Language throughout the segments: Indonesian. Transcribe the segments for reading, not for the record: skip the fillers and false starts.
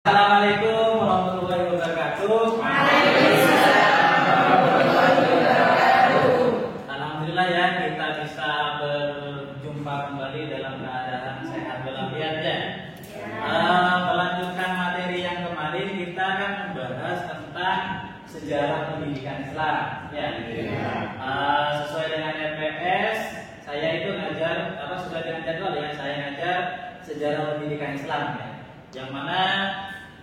Assalamualaikum warahmatullahi wabarakatuh. Alhamdulillah ya, kita bisa berjumpa kembali dalam keadaan sehat walafiat ya. Melanjutkan materi yang kemarin, kita akan membahas tentang sejarah pendidikan Islam ya. Sesuai dengan RPS, saya itu ngajar sudah dengan jadwal ya, saya ngajar sejarah pendidikan Islam ya. Yang mana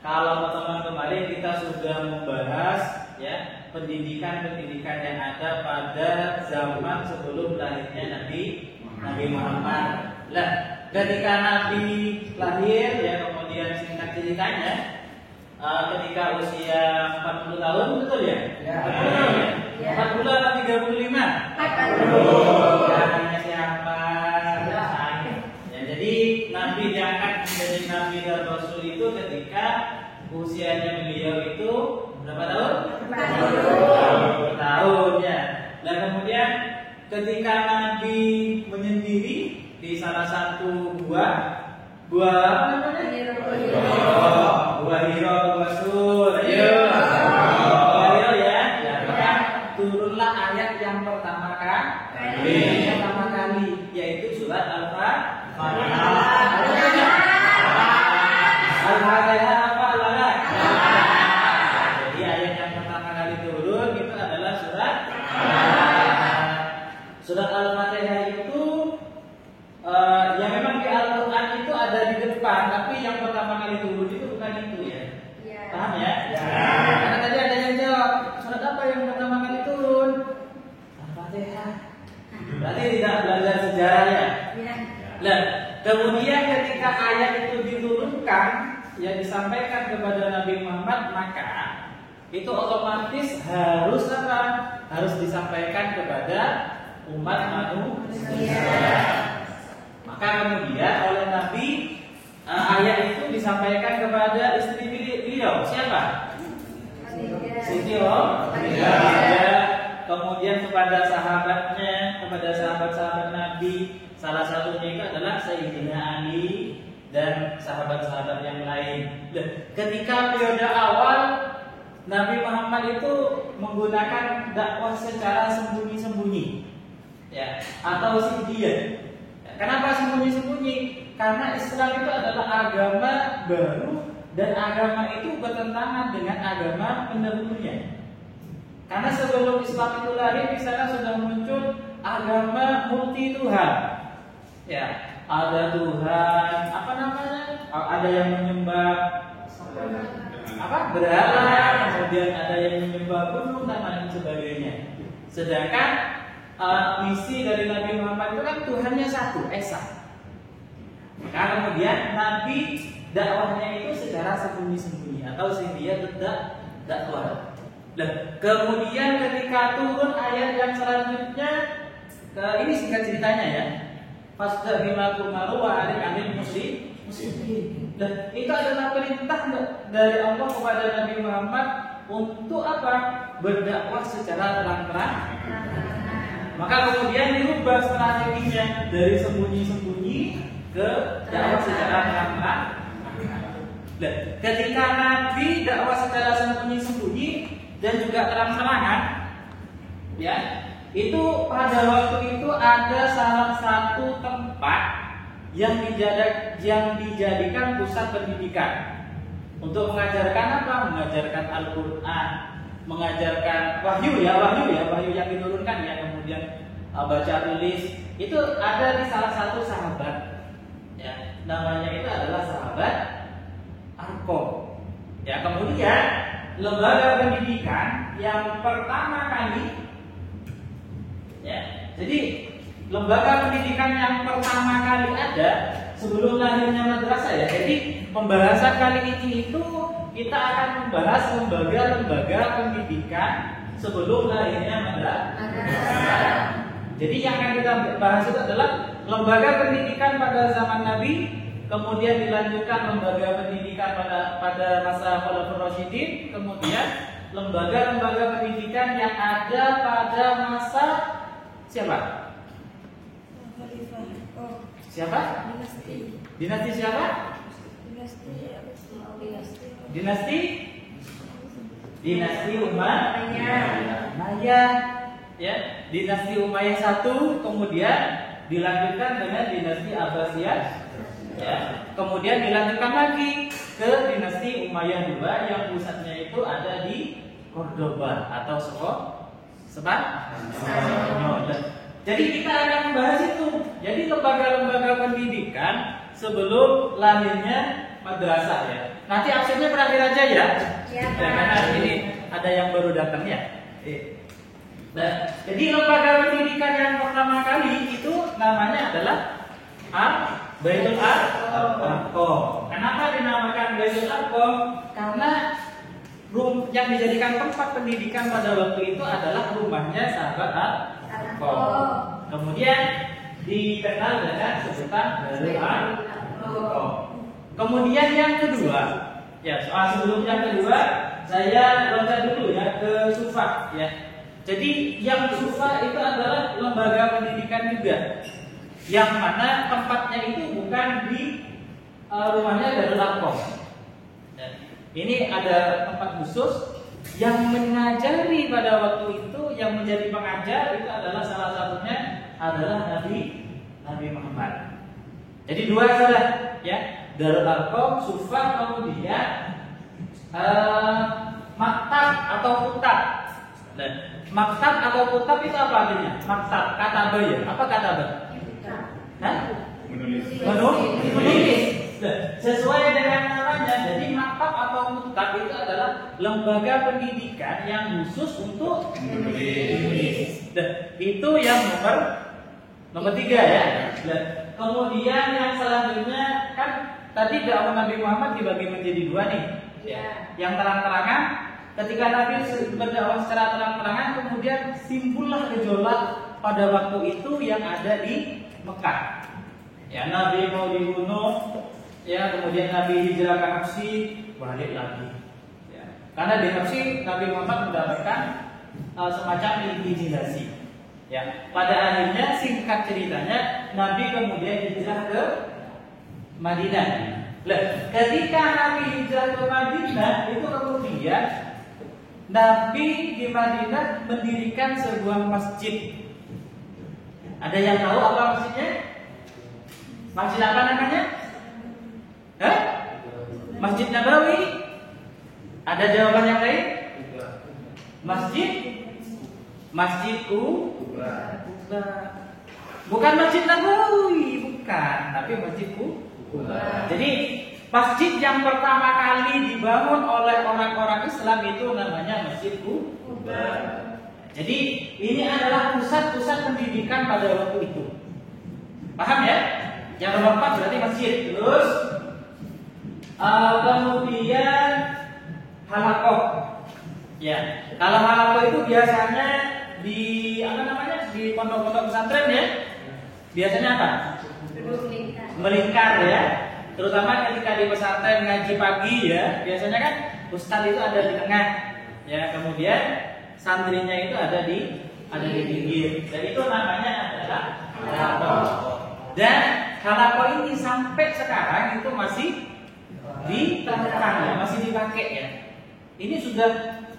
kalau pertemuan kemarin kita sudah membahas ya pendidikan-pendidikan yang ada pada zaman sebelum lahirnya Nabi Muhammad. Lah, ketika Nabi lahir ya, kemudian singkat ceritanya ketika usia 40 tahun, betul ya? 40 tahun ya? 40 atau 35? 40. Namanya siapa? Ya, jadi Nabi diangkat menjadi Nabi dan Rasul itu ketika usianya beliau itu berapa tahun? 40 tahun ya. Dan kemudian ketika Nabi menyendiri di salah satu buah apa namanya? Buah Hiro, buah Sur. Ayo. Buah Hiro ya. Maka turunlah ayat yang pertama kali, yaitu surat Al-Fatihah. Al-Fatihah apa lala? Jadi ayat yang pertama kali turun itu adalah surat Al-Fatihah. Surat Al-Fatihah itu yang memang di Al-Quran itu ada di depan, tapi yang pertama kali turun itu bukan itu ya. Paham ya? Karena tadi ada yang jawab, surat apa yang pertama kali turun? Al-Fatihah. Berarti tidak belajar sejarah ya? Nah, kemudian ketika ayat itu diturunkan, yang disampaikan kepada Nabi Muhammad, maka itu otomatis harus apa? Harus disampaikan kepada umat manusia. Maka kemudian oleh Nabi ayat itu disampaikan kepada istri beliau. Siapa? Siti Khadijah. Kemudian kepada sahabatnya, kepada sahabat-sahabat Nabi. Salah satunya itu adalah Sayyidina Ali dan sahabat-sahabat yang lain. Ketika periode awal Nabi Muhammad itu menggunakan dakwah secara sembunyi-sembunyi, ya, atau sirriyah. Kenapa sembunyi-sembunyi? Karena Islam itu adalah agama baru dan agama itu bertentangan dengan agama pendahulunya. Karena sebelum Islam itu lahir, di sana sudah muncul agama multi Tuhan. Ya, ada Tuhan, apa namanya? Ada yang menyembah berhala, kemudian ada yang menyembah gunung dan lain sebagainya. Sedangkan misi dari Nabi Muhammad itu kan Tuhannya satu, esa. Maka kemudian Nabi dakwahnya itu secara sembunyi-sembunyi atau sirriyah dakwah. Nah, kemudian ketika turun ayat yang selanjutnya, ini singkat ceritanya ya. Fasda bima tu'maru wa 'alil muslimin. Dan itu adalah perintah dari Allah kepada Nabi Muhammad untuk apa? Berdakwah secara terang-terang. Maka kemudian dirubah strateginya dari sembunyi-sembunyi ke dakwah secara terang-terang. Dan ketika Nabi dakwah secara sembunyi-sembunyi dan juga terang-terangan, ya, itu pada waktu itu ada salah satu tempat yang dijadikan pusat pendidikan untuk mengajarkan apa? Mengajarkan Al-Quran, mengajarkan wahyu yang diturunkan ya, kemudian baca tulis. Itu ada di salah satu sahabat, ya, namanya itu adalah sahabat Arqam. Ya, kemudian lembaga pendidikan yang pertama kali, ya, jadi lembaga pendidikan yang pertama kali ada sebelum lahirnya madrasah ya. Jadi pembahasan kali ini itu kita akan membahas lembaga-lembaga pendidikan sebelum lahirnya madrasah. Jadi yang akan kita bahas itu adalah lembaga pendidikan pada zaman Nabi, kemudian dilanjutkan lembaga pendidikan pada masa Khulafaur Rasyidin, kemudian lembaga-lembaga pendidikan yang ada pada masa siapa? Siapa? Dinasti siapa? Dinasti Umayyah. Ya, dinasti Umayyah 1 kemudian dilanjutkan dengan dinasti Abbasiyah. Ya, kemudian dilanjutkan lagi ke dinasti Umayyah 2 yang pusatnya itu ada di Cordoba atau Spanyol. Jadi kita akan membahas itu. Jadi lembaga-lembaga pendidikan sebelum lahirnya madrasah ya. Nanti absennya berakhir aja ya. Ya, karena ini ada yang baru datang ya. Nah, jadi lembaga pendidikan yang pertama kali itu namanya adalah Baitul Arqam. Kenapa dinamakan Baitul Arqam? Karena yang dijadikan tempat pendidikan pada waktu itu adalah rumahnya sahabat Arqam. Kemudian dikenal dengan sebutan Baitul Arqam. Kemudian yang kedua, ya sebelum yang kedua saya loncat dulu ya ke Sufah ya. Jadi yang Sufah itu adalah lembaga pendidikan juga, yang mana tempatnya itu bukan di rumahnya Darul Arqam. Ini ada tempat khusus yang mengajari pada waktu itu, yang menjadi pengajar itu adalah salah satunya adalah Nabi Muhammad. Jadi dua saja ya, Darul Arqam, Sufah, kemudian maktab atau kutab. Nah, maktab atau kutab itu apa artinya? Maktab, kataba ya. Apa kataba? Menulis. Sesuai dengan namanya. Jadi maktab atau kutab itu adalah lembaga pendidikan yang khusus untuk menulis. Nah, itu yang nomor 3 ya. Nah, kemudian yang selanjutnya kan tadi dakwah Nabi Muhammad dibagi menjadi 2 nih. Ya. Yang terang-terangan, ketika Nabi berdakwah secara terang-terangan, kemudian timbullah gejolak pada waktu itu yang ada di Mekah. Ya, Nabi mau dibunuh, ya, kemudian Nabi hijrah ke Habsyi, balik lagi. Ya. Karena di Habsyi Nabi Muhammad mendapatkan semacam intimidasi. Ya, pada akhirnya singkat ceritanya Nabi kemudian hijrah ke Madinah. Lah, ketika Nabi hijrah ke Madinah itu kemudian Nabi di Madinah mendirikan sebuah masjid. Ada yang tahu apa masjidnya? Masjid apa namanya? Masjid Nabawi. Ada jawaban yang lain? Masjid Quba. Bukan Masjid Nabawi, bukan, tapi Masjid Quba. Jadi masjid yang pertama kali dibangun oleh orang-orang Islam itu namanya Masjid Quba. Jadi ini adalah pusat-pusat pendidikan pada waktu itu. Paham ya? Yang nomor 4 berarti masjid. Terus kemudian halaqah. Ya, kalau halaqah itu biasanya di di pondok-pondok pesantren ya. Biasanya apa? Melingkar ya. Terutama ketika di pesantren ngaji pagi ya, biasanya kan ustaz itu ada di tengah. Ya, kemudian santrinya itu ada di pinggir. Dan itu namanya adalah halaqah. Dan halaqah ini sampai sekarang itu masih diterapkan ya, masih dipakai ya. Ini sudah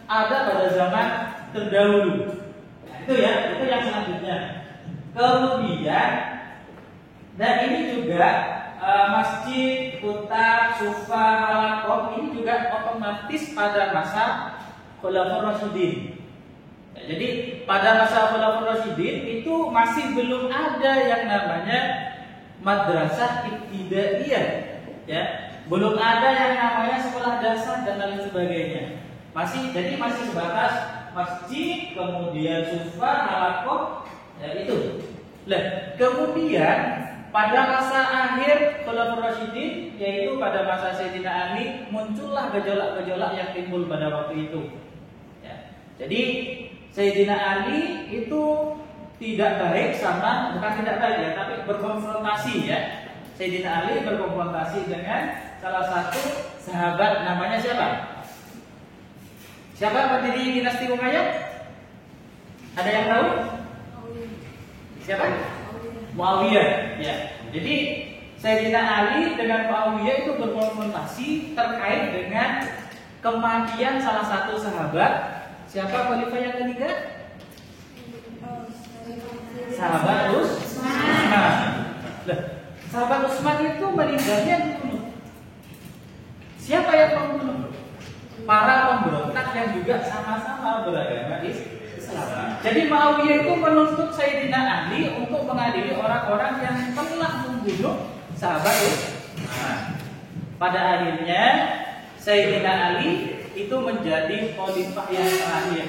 ada pada zaman terdahulu. Itu ya, itu yang selanjutnya. Kemudian dan ini juga masjid, kutab, Sufah, halaqah ini juga otomatis pada masa Khulafaur Rasyidin. Jadi pada masa Khulafaur Rasyidin itu masih belum ada yang namanya madrasah ibtidaiyah, ya, belum ada yang namanya sekolah dasar dan lain sebagainya. Jadi masih sebatas masjid, kemudian Sufah, halaqah, ya itu. Nah, kemudian pada masa akhir Khulafaur Rasyidin, yaitu pada masa Sayyidina Ali, muncullah gejolak-gejolak yang timbul pada waktu itu. Ya. Jadi Sayyidina Ali itu tidak baik bukan tidak baik ya, tapi berkonfrontasi ya. Sayyidina Ali berkonfrontasi dengan salah satu sahabat namanya siapa? Siapa pendiri dinasti Umayyah? Ada yang tahu? Siapa? Muawiyah. Ya. Jadi Sayyidina Ali dengan Muawiyah itu berkonfrontasi terkait dengan kematian salah satu sahabat. Siapa khalifah yang ketiga? Sahabat Utsman. Nah, sahabat Utsman itu meninggalnya dibunuh. Siapa yang membunuh? Para pemberontak yang juga sama-sama beragama Islam. Jadi Muawiyah itu menuntut Sayyidina Ali untuk mengadili orang-orang yang telah membunuh sahabat Utsman. Pada akhirnya Sayyidina Ali itu menjadi khalifah yang terakhir.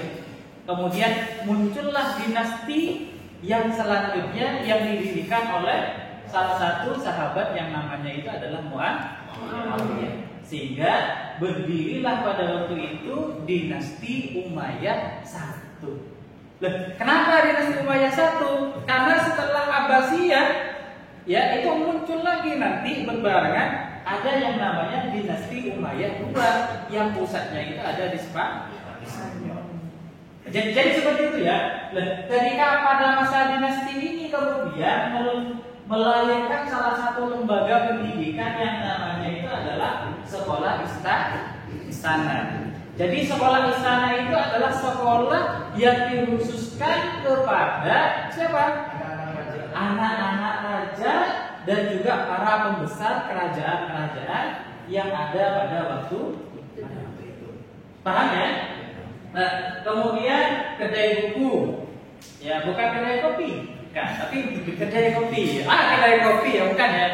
Kemudian muncullah dinasti yang selanjutnya yang didirikan oleh salah satu sahabat yang namanya itu adalah Muawiyah. Sehingga berdirilah pada waktu itu dinasti Umayyah I. Loh, kenapa dinasti Umayyah I? Karena setelah Abbasiyah ya itu muncul lagi nanti berbarengan ada yang namanya dinasti Umayyah II yang pusatnya itu ada di Spanyol. Jadi seperti itu ya. Ketika pada masa dinasti ini kemudian melahirkan salah satu lembaga pendidikan yang namanya itu adalah sekolah istana. Jadi sekolah istana itu adalah sekolah yang dikhususkan kepada siapa? Anak-anak raja dan juga para pembesar kerajaan-kerajaan yang ada pada waktu itu. Paham ya? Nah, kemudian kedai buku, ya bukan kedai kopi, kan? Tapi kedai kopi. Kedai kopi ya bukan ya,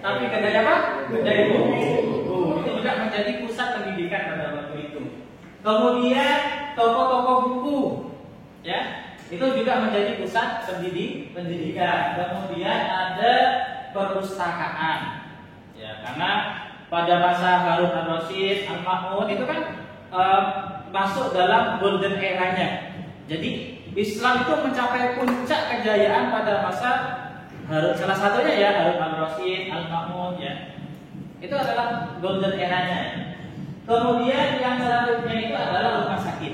tapi kedai apa? Kedai buku. Itu juga menjadi pusat pendidikan pada waktu itu. Kemudian toko-toko buku, ya itu juga menjadi pusat pendidikan. Kemudian ada perpustakaan, ya karena pada masa Harun al-Rasyid, Al-Ma'mun itu kan masuk dalam golden eranya. Jadi Islam itu mencapai puncak kejayaan pada masa Harun, salah satunya ya Harun al-Rasyid, Al-Ma'mun ya. Itu adalah golden eranya. Kemudian yang selanjutnya itu adalah rumah sakit.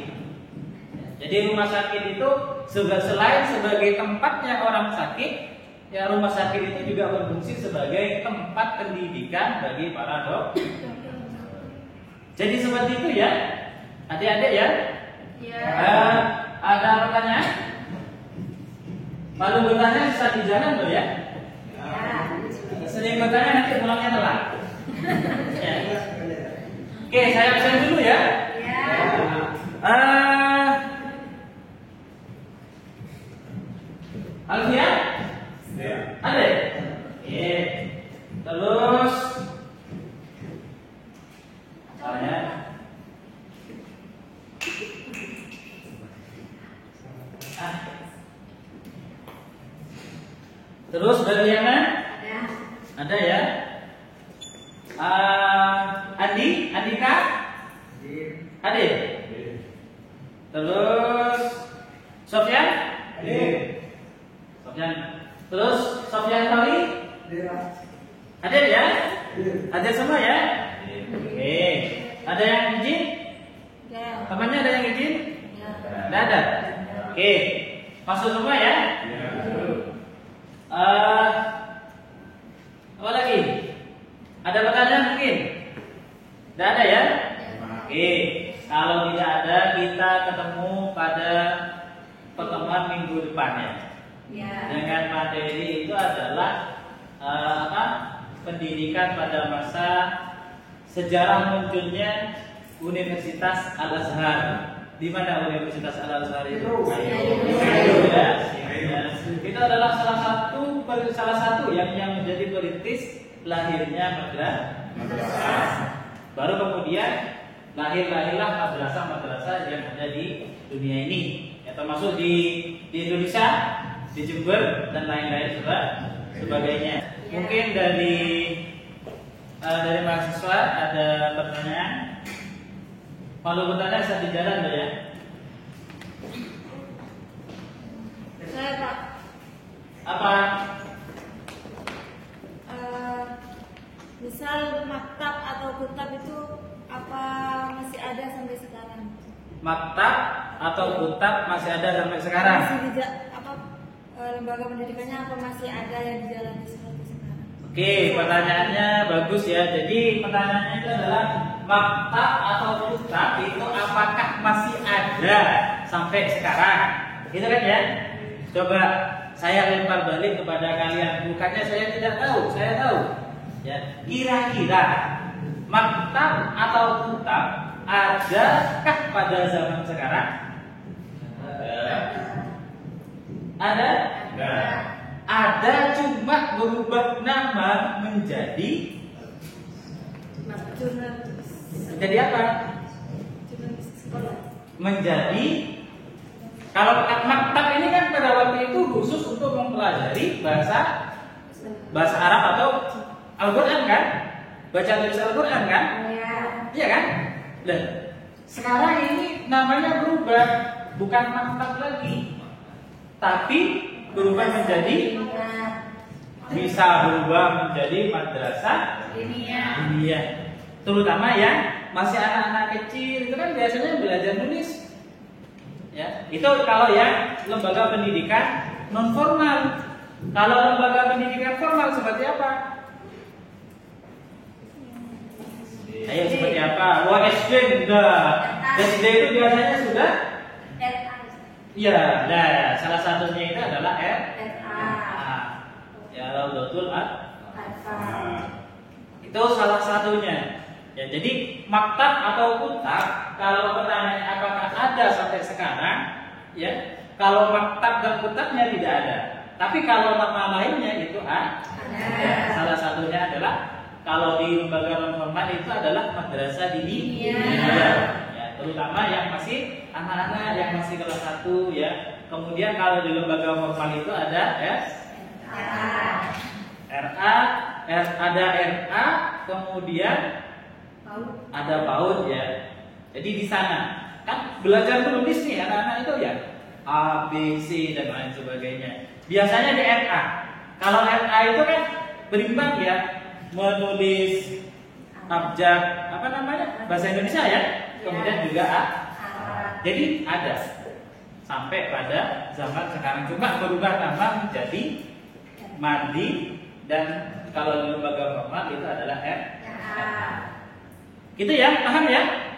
Jadi rumah sakit itu selain sebagai tempatnya orang sakit, ya rumah sakit itu juga berfungsi sebagai tempat pendidikan bagi para dokter. Jadi seperti itu ya, adik-adik ya. Ya. Ada pertanyaan? Kalau bertanya bisa di jalan loh ya. Ya. Sering bertanya nanti pulangnya telat. Ya. Oke, saya pesan dulu ya. Ya. Alfia? Ya. Ada? Oke. Terus terus dari yang ada ya. Andika? Ada. Terus Sofyan? Sofyan. Terus Sofyan Rawi? Ada ya? Ada semua ya? Oke. Ada yang izin? Temannya ada yang izin? Tidak ada. Oke. Masuk semua ya? Apa lagi? Ada pertanyaan mungkin? Tidak ada ya? Oke. Kalau tidak ada, kita ketemu pada pertemuan minggu depannya. Dengan materi itu adalah pendidikan pada masa sejarah munculnya Universitas Al-Azhar. Di mana Universitas Al-Azhar itu? Itu adalah salah satu yang menjadi perintis lahirnya madrasah. Baru kemudian lahirlah madrasah yang ada di dunia ini, ya, termasuk di Indonesia, di Jember dan lain-lain sebagainya. Mungkin dari mahasiswa ada pertanyaan? Kalau bertanya bisa di jalan ya. Saya Pak. Apa? Misal maktab atau kutab itu apa masih ada sampai sekarang? Maktab atau kutab masih ada sampai sekarang? Masih lembaga pendidikannya apa masih ada yang dijalani seperti sekarang? Oke, pertanyaannya bagus ya. Jadi pertanyaannya itu adalah maktab atau kutab itu apakah masih ada sampai sekarang? Gitu kan ya? Coba saya lempar balik kepada kalian. Bukannya saya tidak tahu, saya tahu. Ya, kira-kira maktab atau kutab adakah pada zaman sekarang? Ada? Ada, cuma berubah nama menjadi apa? Menjadi, kalau maktab ini kan pada waktu itu khusus untuk mempelajari bahasa Arab atau Al-Quran kan? Baca tulis Al-Quran kan? Iya kan? Dan sekarang ini namanya berubah, bukan maktab lagi, tapi berubah menjadi, bisa berubah menjadi madrasah diniyah. Terutama yang masih anak-anak kecil itu kan biasanya belajar nulis. Ya, itu kalau yang lembaga pendidikan non formal. Kalau lembaga pendidikan formal seperti apa? Ayo seperti apa? Wah, SD sudah. SD itu biasanya sudah. Iya, nah salah satunya itu adalah RA. Ya, betul itu salah satunya. Ya, jadi maktab atau kutab, kalau pertanyaan apakah ada sampai sekarang, ya, kalau maktab dan kutabnya tidak ada. Tapi kalau nama lainnya itu ada. Salah satunya adalah kalau di lembaga non formal itu adalah madrasah diniyah. Ya, terutama yang masih anak-anak yang masih kelas 1 ya. Kemudian kalau di lembaga formal itu ada ada RA, kemudian ada PAUD ya. Jadi di sana kan belajar menulis nih anak-anak itu ya, A, B, C dan lain sebagainya. Biasanya di RA. Kalau RA itu kan berimbang ya, menulis abjad apa namanya bahasa Indonesia ya, kemudian juga A. Jadi ada sampai pada zaman sekarang, cuma berubah nama menjadi Madi, dan kalau di lembaga formal itu adalah RA. Gitu ya, paham ya?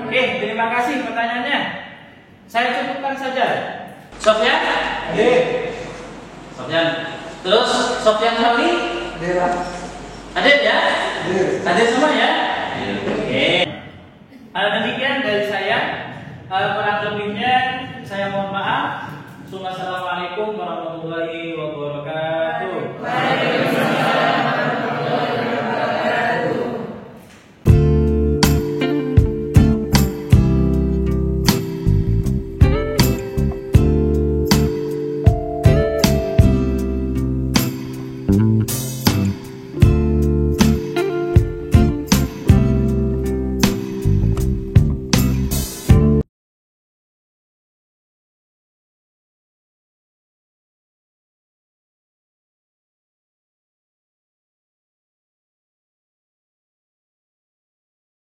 Oke, terima kasih pertanyaannya. Saya cukupkan saja. Sofyan? Sofyan. Terus Sofyan Fahmi? Adit ya? Adit semua ya? Oke. Demikian dari saya. Kurang lebihnya saya mohon maaf. Assalamualaikum warahmatullahi wabarakatuh.